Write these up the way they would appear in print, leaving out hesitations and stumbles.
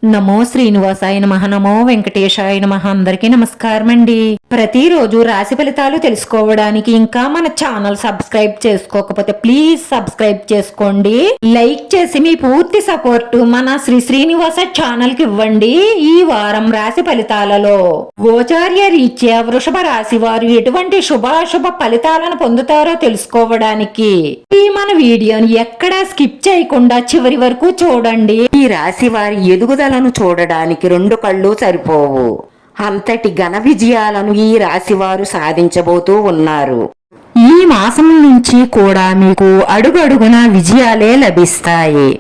నమో శ్రీనివాసాయ నమః. నమో వెంకటేశాయ నమః. అందరికీ నమస్కారం అండి. ప్రతిరోజు రాశి ఫలితాలు తెలుసుకోవడానికి ఇంకా మన ఛానల్ సబ్స్క్రైబ్ చేసుకోకపోతే ప్లీజ్ సబ్స్క్రైబ్ చేసుకోండి. లైక్ చేసి మీ పూర్తి సపోర్ట్ మన శ్రీనివాస ఛానల్ కి ఇవ్వండి. ఈ వారం రాశి ఫలితాలలో గోచార్య రీత్యా వృషభ రాశి వారు ఎటువంటి శుభాశుభ ఫలితాలను పొందుతారో తెలుసుకోవడానికి ఈ మన వీడియోని ఎక్కడా స్కిప్ చేయకుండా చివరి వరకు చూడండి. ఈ రాశి వారి ఎదుగుదలను చూడడానికి రెండు కళ్ళు సరిపోవు. అంతటి ఘన విజయాలను ఈ రాశివారు సాధించబోతూ ఉన్నారు. ఈ మాసం నుంచి కూడా మీకు అడుగడుగున విజయాలే లభిస్తాయి.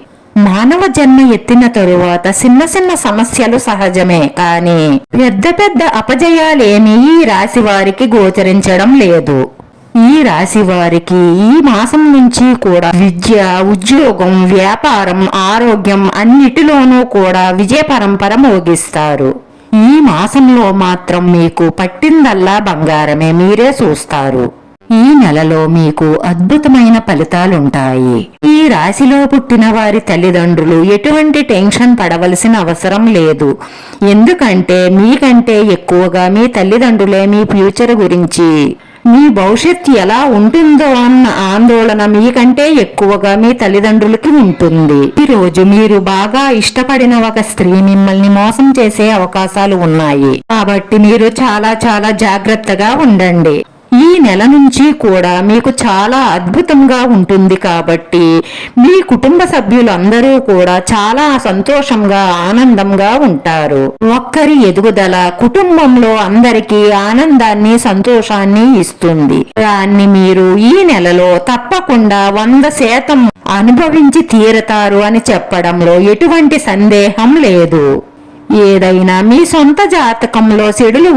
మానవ జన్మ ఎత్తిన తరువాత చిన్న చిన్న సమస్యలు సహజమే, కానీ పెద్ద పెద్ద అపజయాలేమీ ఈ రాశి వారికి గోచరించడం లేదు. ఈ రాశి వారికి ఈ మాసం నుంచి కూడా విద్య, ఉద్యోగం, వ్యాపారం, ఆరోగ్యం అన్నిటిలోనూ కూడా విజయ పరంపర మోగిస్తారు. ఈ మాసంలో మాత్రం మీకు పట్టిందల్లా బంగారమే మీరే చూస్తారు. ఈ నెలలో మీకు అద్భుతమైన ఫలితాలుంటాయి. ఈ రాశిలో పుట్టిన వారి తల్లిదండ్రులు ఎటువంటి టెన్షన్ పడవలసిన అవసరం లేదు. ఎందుకంటే మీకంటే ఎక్కువగా మీ తల్లిదండ్రులే మీ ఫ్యూచర్ గురించి, మీ భవిష్యత్తు ఎలా ఉంటుందో అన్న ఆందోళన మీకంటే ఎక్కువగా మీ తల్లిదండ్రులకి ఉంటుంది. ఈ రోజు మీరు బాగా ఇష్టపడిన ఒక స్త్రీ మిమ్మల్ని మోసం చేసే అవకాశాలు ఉన్నాయి. కాబట్టి మీరు చాలా చాలా జాగ్రత్తగా ఉండండి. ఈ నెల నుంచి కూడా మీకు చాలా అద్భుతంగా ఉంటుంది. కాబట్టి మీ కుటుంబ సభ్యులందరూ కూడా చాలా సంతోషంగా ఆనందంగా ఉంటారు. ఒక్కరి ఎదుగుదల కుటుంబంలో అందరికీ ఆనందాన్ని, సంతోషాన్ని ఇస్తుంది. దాన్ని మీరు ఈ నెలలో తప్పకుండా 100% అనుభవించి తీరతారు అని చెప్పడంలో ఎటువంటి సందేహం లేదు. ఏదైనా మీ సొంత జాతకంలో చెడులు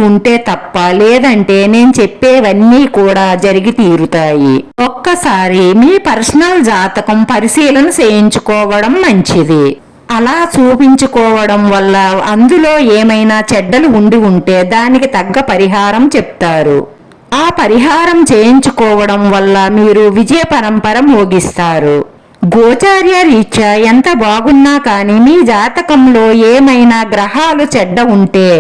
ఉంటే తప్ప, లేదంటే నేను చెప్పేవన్నీ కూడా జరిగి తీరుతాయి. ఒక్కసారి మీ పర్సనల్ జాతకం పరిశీలన చేయించుకోవడం మంచిది. అలా చూపించుకోవడం వల్ల అందులో ఏమైనా చెడ్డలు ఉంటే దానికి తగ్గ పరిహారం చెప్తారు. ఆ పరిహారం చేయించుకోవడం వల్ల మీరు విజయ పరంపర మోగిస్తారు. గోచార్య రీత్యా ఎంత బాగున్నా కానీ మీ జాతకంలో ఏమైనా గ్రహాలు చెడ్డ ఉంటే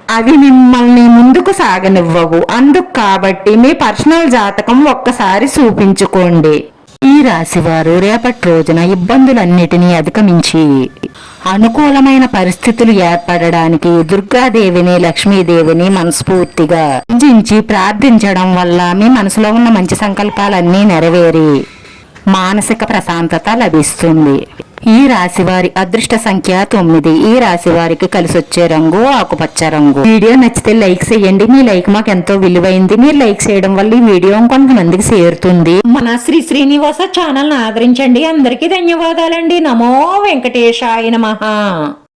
అవి మిమ్మల్ని ముందుకు సాగనివ్వవు. అందుకు కాబట్టి మీ పర్సనల్ జాతకం ఒక్కసారి చూపించుకోండి. ఈ రాశివారు రేపటి రోజున ఇబ్బందులన్నిటినీ అధిగమించి అనుకూలమైన పరిస్థితులు ఏర్పడడానికి దుర్గాదేవిని, లక్ష్మీదేవిని మనస్ఫూర్తిగా పూజించి ప్రార్థించడం వల్ల మీ మనసులో ఉన్న మంచి సంకల్పాలన్నీ నెరవేరి మానసిక ప్రశాంతత లభిస్తుంది. ఈ రాశి వారి అదృష్ట సంఖ్య 9. ఈ రాశి వారికి కలిసొచ్చే రంగు ఆకుపచ్చ రంగు. వీడియో నచ్చితే లైక్ చేయండి. మీ లైక్ మాకు ఎంతో విలువైంది. మీరు లైక్ చేయడం వల్ల ఈ వీడియో కొంతమందికి చేరుతుంది. మన శ్రీనివాస ఛానల్ ఆదరించండి. అందరికీ ధన్యవాదాలండి. నమో వెంకటేశాయ నమః.